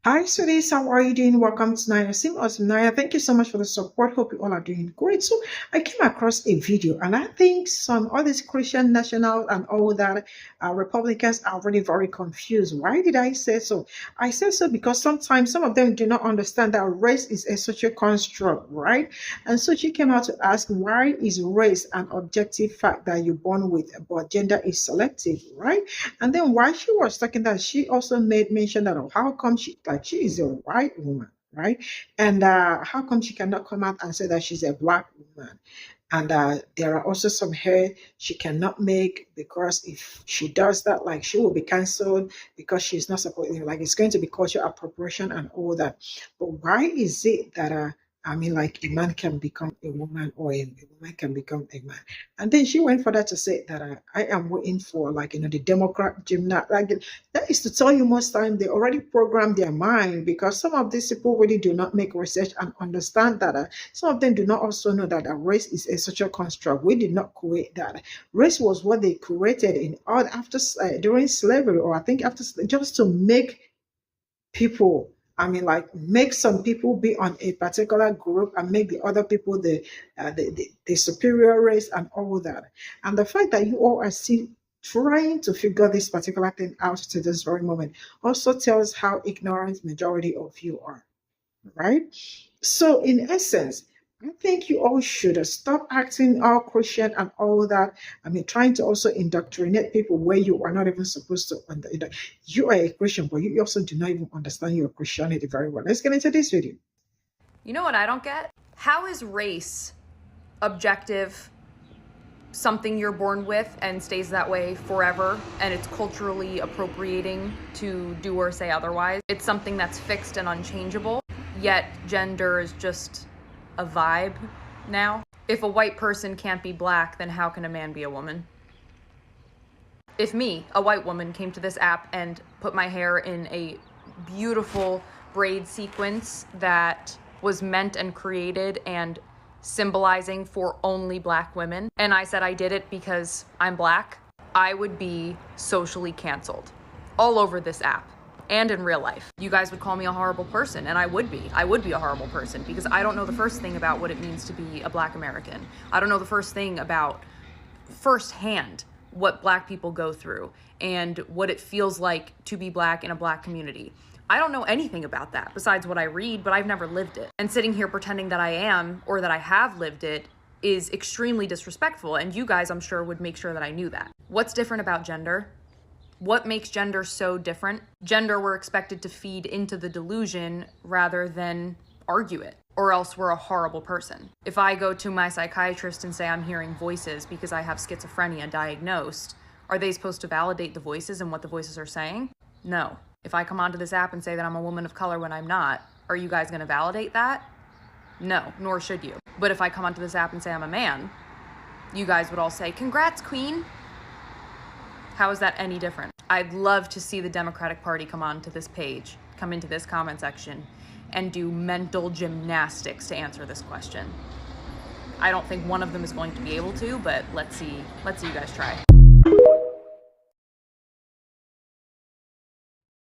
Hi, sweeties. How are you doing? Welcome to Naya Sim Awesome Naya. Thank you so much for the support. Hope you all are doing great. So, I came across a video, and I think all these Christian nationals and all that Republicans are really very confused. Why did I say so? I say so because sometimes some of them do not understand that race is a social construct, right? And so she came out to ask, why is race an objective fact that you're born with, but gender is selective, right? And then while she was talking that, she also made mention that, oh, how come she is a white woman, right? And how come she cannot come out and say that she's a black woman? And there are also some hair she cannot make because if she does that, like she will be cancelled because she's not supposed, like it's going to be cultural appropriation and all that. But why is it that like a man can become a woman or a woman can become a man? And then she went further to say that I am waiting for like the Democrat gymnast. Like that is to tell you most time they already programmed their mind because some of these people really do not make research and understand that some of them do not also know that a race is a social construct. We did not create that. Race was what they created in all after during slavery, or I think after just to make people. Like make some people be on a particular group and make the other people the superior race and all that. And the fact that you all are still trying to figure this particular thing out to this very moment also tells how ignorant majority of you are, right? So, in essence, I think you all should stop acting all Christian and all that. Trying to also indoctrinate people where you are not even supposed to. You are a Christian, but you also do not even understand your Christianity very well. Let's get into this video. You know what I don't get? How is race objective, something you're born with and stays that way forever, and it's culturally appropriating to do or say otherwise? It's something that's fixed and unchangeable, yet gender is just a vibe now. If a white person can't be black, then how can a man be a woman? If me, a white woman, came to this app and put my hair in a beautiful braid sequence that was meant and created and symbolizing for only black women, and I said I did it because I'm black, I would be socially canceled all over this app and in real life. You guys would call me a horrible person, and I would be a horrible person because I don't know the first thing about what it means to be a black American. I don't know the first thing about firsthand what black people go through and what it feels like to be black in a black community. I don't know anything about that besides what I read, but I've never lived it. And sitting here pretending that I am or that I have lived it is extremely disrespectful, and you guys, I'm sure, would make sure that I knew that. What's different about gender? What makes gender so different? Gender, we're expected to feed into the delusion rather than argue it, or else we're a horrible person. If I go to my psychiatrist and say I'm hearing voices because I have schizophrenia diagnosed, are they supposed to validate the voices and what the voices are saying? No. If I come onto this app and say that I'm a woman of color when I'm not, are you guys gonna validate that? No, nor should you. But if I come onto this app and say I'm a man, you guys would all say, "Congrats, queen." How is that any different? I'd love to see the Democratic Party come onto this page, come into this comment section, and do mental gymnastics to answer this question. I don't think one of them is going to be able to, but let's see you guys try.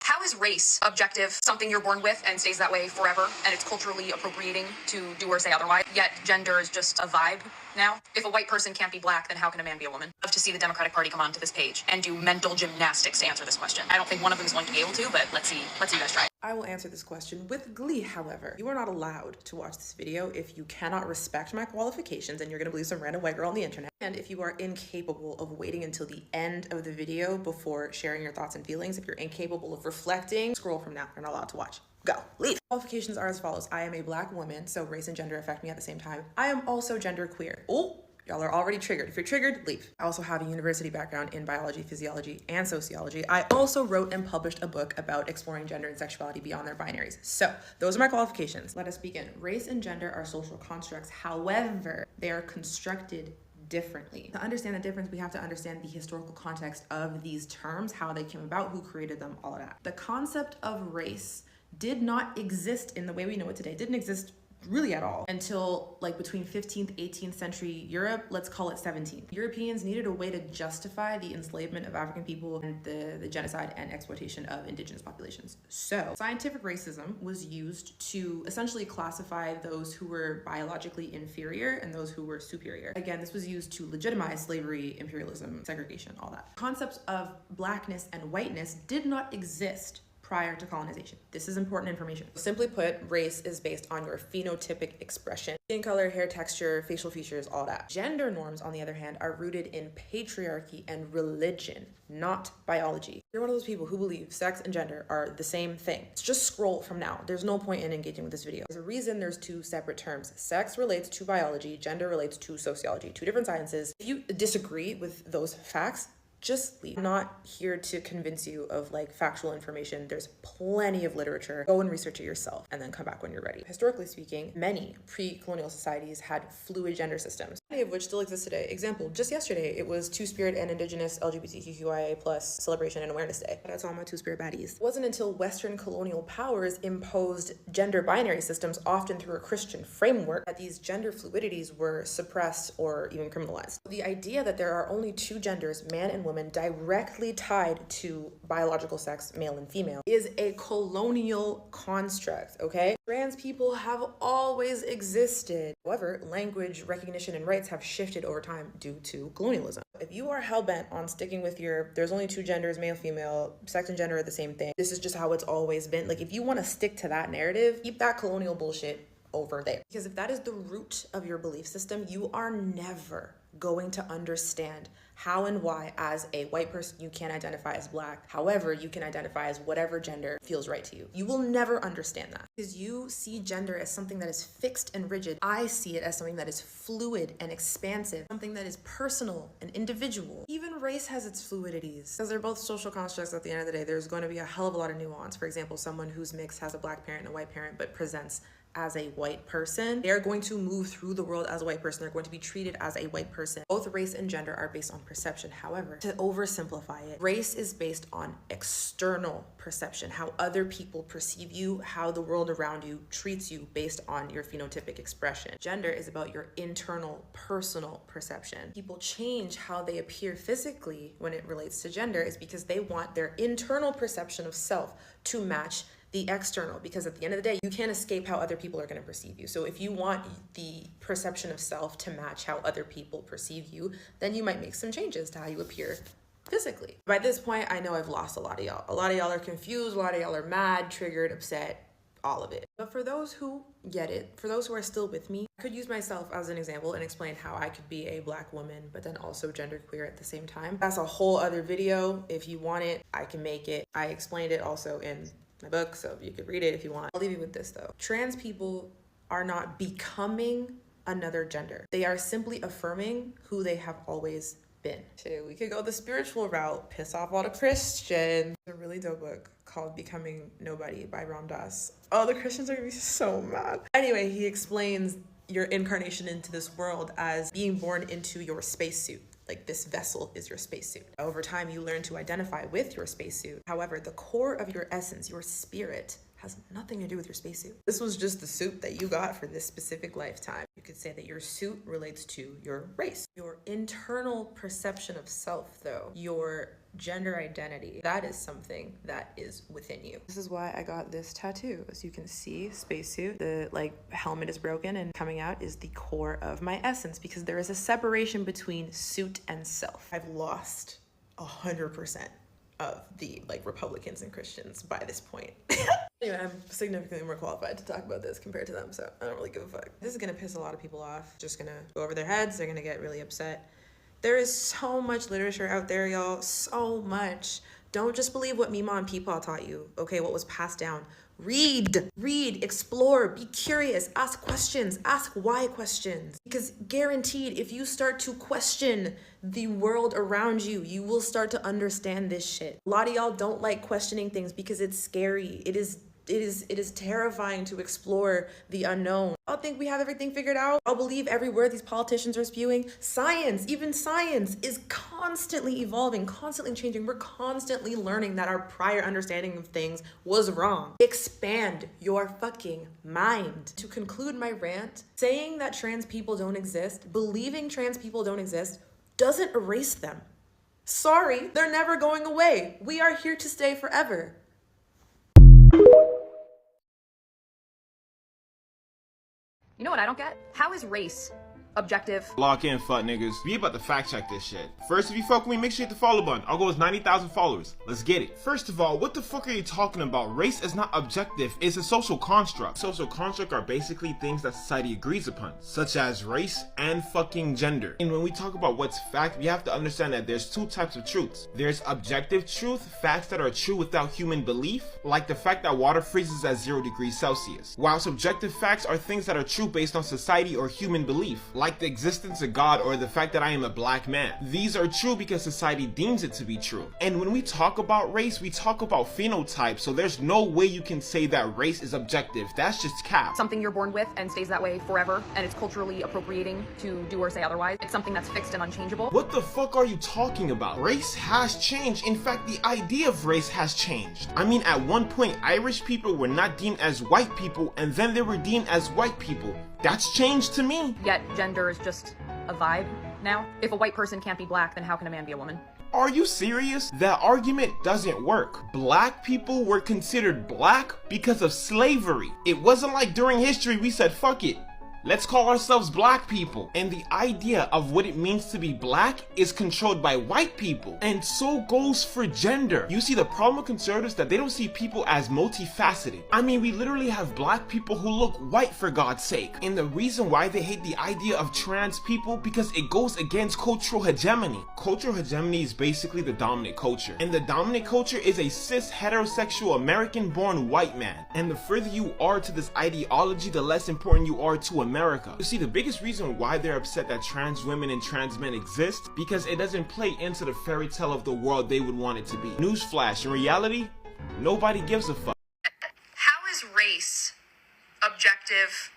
How is race objective, something you're born with and stays that way forever, and it's culturally appropriating to do or say otherwise, yet gender is just a vibe now? If a white person can't be black, then how can a man be a woman? I'd love to see the Democratic Party come onto this page and do mental gymnastics to answer this question. I don't think one of them is going to be able to, but let's see you guys try. I will answer this question with glee, however. You are not allowed to watch this video if you cannot respect my qualifications and you're gonna believe some random white girl on the internet, and if you are incapable of waiting until the end of the video before sharing your thoughts and feelings. If you're incapable of reflecting, scroll from now. You're not allowed to watch. Go, leave. Qualifications are as follows. I am a black woman, so race and gender affect me at the same time. I am also gender queer. Oh, y'all are already triggered. If you're triggered, leave. I also have a university background in biology, physiology, and sociology. I also wrote and published a book about exploring gender and sexuality beyond their binaries. So those are my qualifications. Let us begin. Race and gender are social constructs. However, they are constructed differently. To understand the difference, we have to understand the historical context of these terms, how they came about, who created them, all of that. The concept of race did not exist in the way we know it today. It didn't exist really at all until like between 15th, 18th century Europe, let's call it 17th. Europeans needed a way to justify the enslavement of African people and the genocide and exploitation of indigenous populations. So scientific racism was used to essentially classify those who were biologically inferior and those who were superior. Again, this was used to legitimize slavery, imperialism, segregation, all that. Concepts of blackness and whiteness did not exist prior to colonization. This is important information. Simply put, race is based on your phenotypic expression. Skin color, hair texture, facial features, all that. Gender norms, on the other hand, are rooted in patriarchy and religion, not biology. You're one of those people who believe sex and gender are the same thing. Just scroll from now. There's no point in engaging with this video. There's a reason there's two separate terms. Sex relates to biology, gender relates to sociology, two different sciences. If you disagree with those facts, just leave. I'm not here to convince you of like factual information. There's plenty of literature. Go and research it yourself and then come back when you're ready. Historically speaking, many pre-colonial societies had fluid gender systems, many of which still exist today. Example, just yesterday, it was Two-Spirit and Indigenous LGBTQIA+ Celebration and Awareness Day. That's all my Two-Spirit baddies. It wasn't until Western colonial powers imposed gender binary systems, often through a Christian framework, that these gender fluidities were suppressed or even criminalized. The idea that there are only two genders, man and woman, directly tied to biological sex, male and female, is a colonial construct, okay? Trans people have always existed. However, language, recognition, and rights have shifted over time due to colonialism. If you are hell-bent on sticking with there's only two genders, male, female, sex and gender are the same thing, this is just how it's always been, like if you want to stick to that narrative, keep that colonial bullshit over there. Because if that is the root of your belief system, you are never going to understand how and why, as a white person, you can't identify as black. However, you can identify as whatever gender feels right to you. You will never understand that because you see gender as something that is fixed and rigid. I see it as something that is fluid and expansive, something that is personal and individual. Even race has its fluidities because they're both social constructs. At the end of the day, there's going to be a hell of a lot of nuance. For example, someone who's mixed has a black parent and a white parent, but presents as a white person, they're going to move through the world as a white person. They're going to be treated as a white person. Both race and gender are based on perception. However, to oversimplify it, race is based on external perception, how other people perceive you, how the world around you treats you based on your phenotypic expression. Gender is about your internal, personal perception. People change how they appear physically when it relates to gender is because they want their internal perception of self to match the external, because at the end of the day, you can't escape how other people are going to perceive you. So if you want the perception of self to match how other people perceive you, then you might make some changes to how you appear physically. By this point, I know I've lost a lot of y'all. A lot of y'all are confused, a lot of y'all are mad, triggered, upset, all of it. But for those who get it, for those who are still with me, I could use myself as an example and explain how I could be a black woman, but then also genderqueer at the same time. That's a whole other video. If you want it, I can make it. I explained it also in my book, so you could read it if you want. I'll leave you with this though. Trans people are not becoming another gender. They are simply affirming who they have always been. So we could go the spiritual route, piss off all the Christians. It's a really dope book called Becoming Nobody by Ram Dass. Oh, the Christians are gonna be so mad. Anyway, he explains your incarnation into this world as being born into your spacesuit. Like this vessel is your spacesuit. Over time, you learn to identify with your spacesuit. However, the core of your essence, your spirit, has nothing to do with your spacesuit. This was just the suit that you got for this specific lifetime. You could say that your suit relates to your race. Your internal perception of self, though, your gender identity, that is something that is within you. This is why I got this tattoo. As you can see, spacesuit, the helmet is broken and coming out is the core of my essence, because there is a separation between suit and self. I've lost 100% of the Republicans and Christians by this point. Anyway, I'm significantly more qualified to talk about this compared to them, so I don't really give a fuck. This is gonna piss a lot of people off. Just gonna go over their heads. They're gonna get really upset. There is so much literature out there, y'all, so much. Don't just believe what Mima and Pe0ple's taught you, okay, what was passed down. Read, explore, be curious, ask questions, ask why questions. Because guaranteed, if you start to question the world around you, you will start to understand this shit. A lot of y'all don't like questioning things because it's scary. It is It is terrifying to explore the unknown. I'll think we have everything figured out. I'll believe every word these politicians are spewing. Science, even science, is constantly evolving, constantly changing. We're constantly learning that our prior understanding of things was wrong. Expand your fucking mind. To conclude my rant, saying that trans people don't exist, believing trans people don't exist, doesn't erase them. Sorry, they're never going away. We are here to stay forever. You know what I don't get? How is race objective? Lock in, fuck niggas. We about to fact check this shit. First, if you fuck with me, make sure you hit the follow button. Our goal is 90,000 followers. Let's get it. First of all, what the fuck are you talking about? Race is not objective. It's a social construct. Social construct are basically things that society agrees upon, such as race and fucking gender. And when we talk about what's fact, we have to understand that there's two types of truths. There's objective truth, facts that are true without human belief, like the fact that water freezes at 0 degrees Celsius. While subjective facts are things that are true based on society or human belief, like the existence of God or the fact that I am a black man. These are true because society deems it to be true. And when we talk about race, we talk about phenotype, so there's no way you can say that race is objective. That's just cap. Something you're born with and stays that way forever, and it's culturally appropriating to do or say otherwise. It's something that's fixed and unchangeable. What the fuck are you talking about? Race has changed. In fact, the idea of race has changed. I mean, at one point, Irish people were not deemed as white people, and then they were deemed as white people. That's changed to me. Yet gender is just a vibe now. If a white person can't be black, then how can a man be a woman? Are you serious? That argument doesn't work. Black people were considered black because of slavery. It wasn't like during history we said, fuck it, let's call ourselves black people. And the idea of what it means to be black is controlled by white people. And so goes for gender. You see, the problem with conservatives that they don't see people as multifaceted. I mean, we literally have black people who look white, for God's sake. And the reason why they hate the idea of trans people, because it goes against cultural hegemony. Cultural hegemony is basically the dominant culture. And the dominant culture is a cis heterosexual American-born white man. And the further you are to this ideology, the less important you are to America. You see, the biggest reason why they're upset that trans women and trans men exist, because it doesn't play into the fairy tale of the world they would want it to be. Newsflash, in reality, nobody gives a fuck. How is race objective?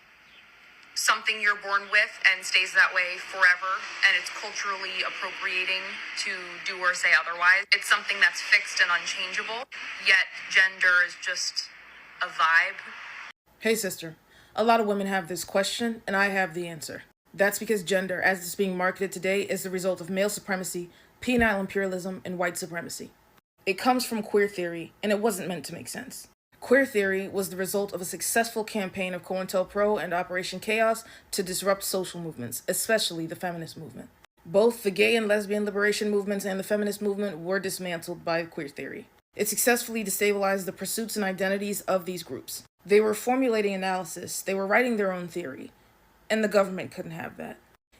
Something you're born with and stays that way forever, and it's culturally appropriating to do or say otherwise. It's something that's fixed and unchangeable, yet gender is just a vibe. Hey sister, a lot of women have this question, and I have the answer. That's because gender, as it's being marketed today, is the result of male supremacy, penile imperialism, and white supremacy. It comes from queer theory, and it wasn't meant to make sense. Queer theory was the result of a successful campaign of COINTELPRO and Operation Chaos to disrupt social movements, especially the feminist movement. Both the gay and lesbian liberation movements and the feminist movement were dismantled by queer theory. It successfully destabilized the pursuits and identities of these groups. They were formulating analysis, they were writing their own theory, and the government couldn't have that.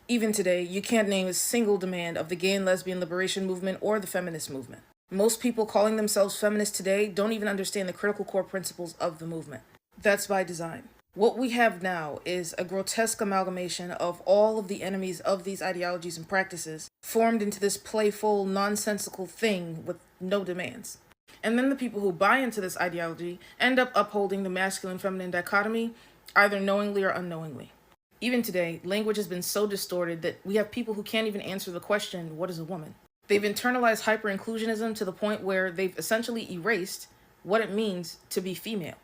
Even today, you can't name a single demand of the gay and lesbian liberation movement or the feminist movement. Most people calling themselves feminists today don't even understand the critical core principles of the movement. That's by design. What we have now is a grotesque amalgamation of all of the enemies of these ideologies and practices formed into this playful, nonsensical thing with no demands. And then the people who buy into this ideology end up upholding the masculine-feminine dichotomy, either knowingly or unknowingly. Even today, language has been so distorted that we have people who can't even answer the question, what is a woman? They've internalized hyper-inclusionism to the point where they've essentially erased what it means to be female.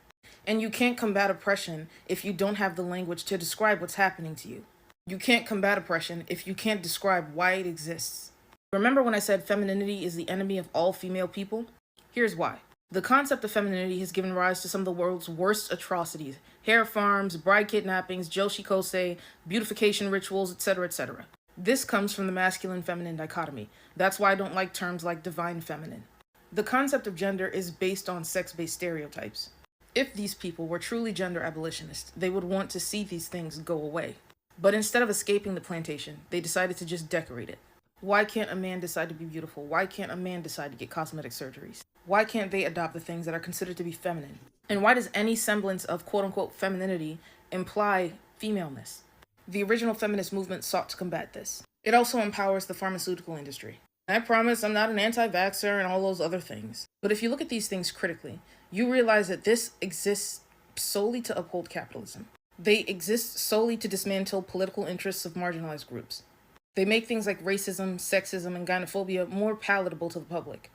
And you can't combat oppression if you don't have the language to describe what's happening to you. You can't combat oppression if you can't describe why it exists. Remember when I said femininity is the enemy of all female people? Here's why. The concept of femininity has given rise to some of the world's worst atrocities. Hair farms, bride kidnappings, joshi kosei, beautification rituals, etc., etc. This comes from the masculine-feminine dichotomy. That's why I don't like terms like divine feminine. The concept of gender is based on sex-based stereotypes. If these people were truly gender abolitionists, they would want to see these things go away. But instead of escaping the plantation, they decided to just decorate it. Why can't a man decide to be beautiful? Why can't a man decide to get cosmetic surgeries? Why can't they adopt the things that are considered to be feminine? And why does any semblance of quote-unquote femininity imply femaleness? The original feminist movement sought to combat this. It also empowers the pharmaceutical industry. I promise I'm not an anti-vaxxer and all those other things. But if you look at these things critically, you realize that this exists solely to uphold capitalism. They exist solely to dismantle political interests of marginalized groups. They make things like racism, sexism, and gynophobia more palatable to the public.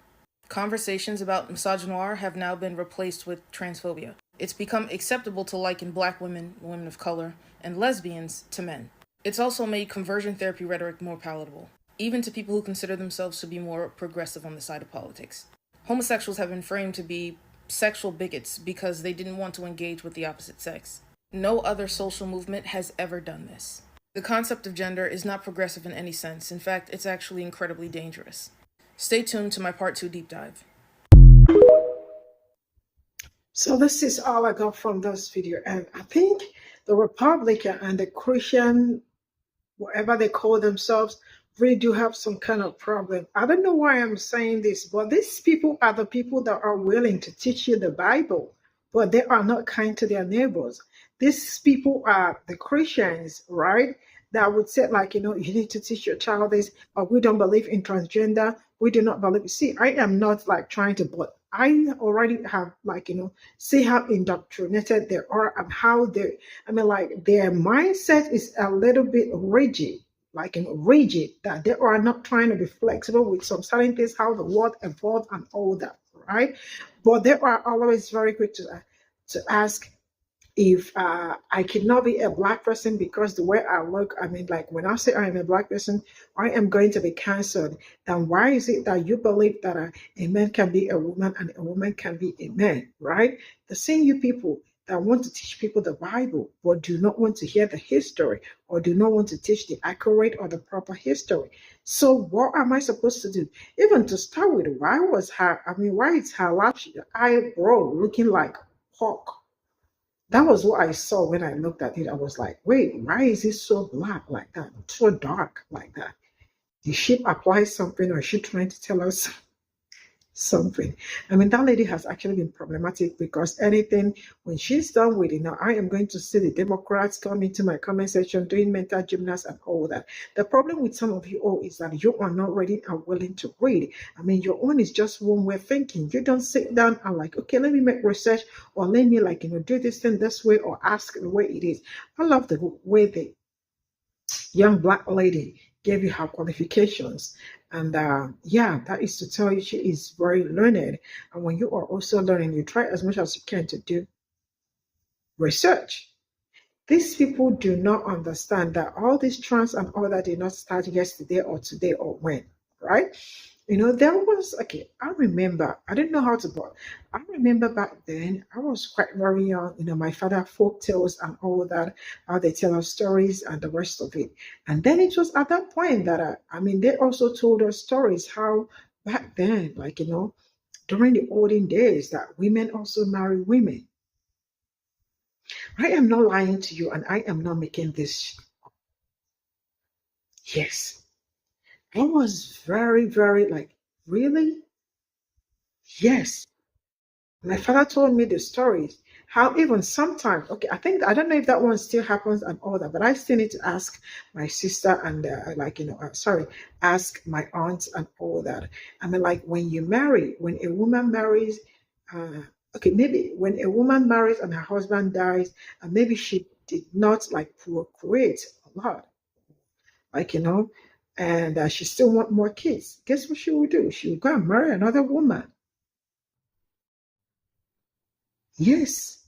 Conversations about misogynoir have now been replaced with transphobia. It's become acceptable to liken black women, women of color, and lesbians to men. It's also made conversion therapy rhetoric more palatable, even to people who consider themselves to be more progressive on the side of politics. Homosexuals have been framed to be sexual bigots because they didn't want to engage with the opposite sex. No other social movement has ever done this. The concept of gender is not progressive in any sense. In fact, it's actually incredibly dangerous. Stay tuned to my part 2 deep dive. So this is all I got from this video. And I think the Republican and the Christian, whatever they call themselves, really do have some kind of problem. I don't know why I'm saying this, but these people are the people that are willing to teach you the Bible, but they are not kind to their neighbors. These people are the Christians, right? That would say, like, you need to teach your child this, or we don't believe in transgender. We do not believe. See, I am not like trying to, but I already have, like, see how indoctrinated they are and how they, like, their mindset is a little bit rigid, like, rigid, that they are not trying to be flexible with some certain things, how the world evolved and all that, right? But they are always very quick to ask if I cannot be a black person because the way I look, like when I say I am a black person, I am going to be canceled. Then why is it that you believe that a man can be a woman and a woman can be a man, right? The same you people that want to teach people the Bible, but do not want to hear the history or do not want to teach the accurate or the proper history. So what am I supposed to do? Even to start with, why is her left eyebrow looking like hawk? That was what I saw when I looked at it. I was like, wait, why is it so black like that? So dark like that? Did she apply something or is she trying to tell us something? That lady has actually been problematic because anything, when she's done with it, now I am going to see the Democrats come into my comment section doing mental gymnasts and all that. The problem with some of you all is that you are not ready and willing to read. Your own is just one way of thinking. You don't sit down and like, okay, let me make research or let me do this thing this way or ask the way it is. I love the way the young black lady gave you her qualifications. And yeah, that is to tell you she is very learned. And when you are also learning, you try as much as you can to do research. These people do not understand that all this trans and all that did not start yesterday or today or when, right? There was, okay, I remember, I didn't know how to, but I remember back then, I was quite very young, my father folk tales and all that, how they tell us stories and the rest of it. And then it was at that point that, they also told us stories how back then, during the olden days, that women also marry women. I am not lying to you and I am not making this. Yes. I was very, very like, really? Yes. My father told me the stories. How even sometimes, okay, I don't know if that one still happens and all that, but I still need to ask my sister and ask my aunts and all that. Like when you marry, when a woman marries, okay, maybe when a woman marries and her husband dies, and maybe she did not like procreate a lot, and she still want more kids. Guess what she would do? She would go and marry another woman. Yes,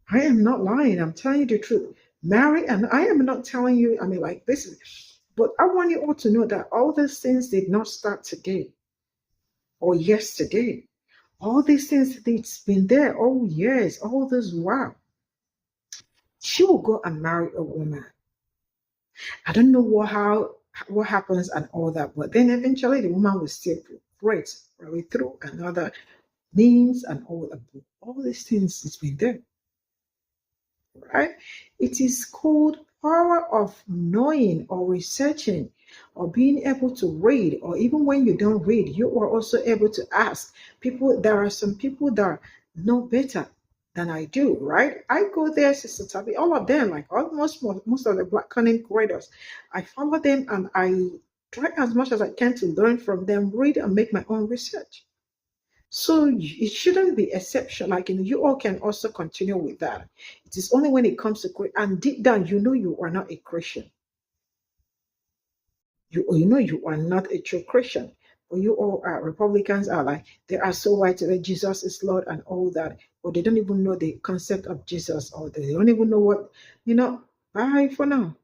I am not lying. I'm telling you the truth. Marry, and I am not telling you, like this is, but I want you all to know that all these things did not start today or yesterday. All these things, it's been there all years, all this while. She will go and marry a woman. I don't know what happens and all that, but then eventually the woman will still procreate probably through another means and all that. All these things has been there, right? It is called power of knowing or researching or being able to read, or even when you don't read, you are also able to ask people. There are some people that know better than I do, right? I go there, Sister Tabby, all of them, like almost most of the Black content creators. I follow them and I try as much as I can to learn from them, read and make my own research. So it shouldn't be exception. Like, you all can also continue with that. It is only when it comes to and deep down, you know you are not a Christian. You know you are not a true Christian. But you all are Republicans are like, they are so white that Jesus is Lord and all that, but they don't even know the concept of Jesus, or they don't even know what. Bye for now.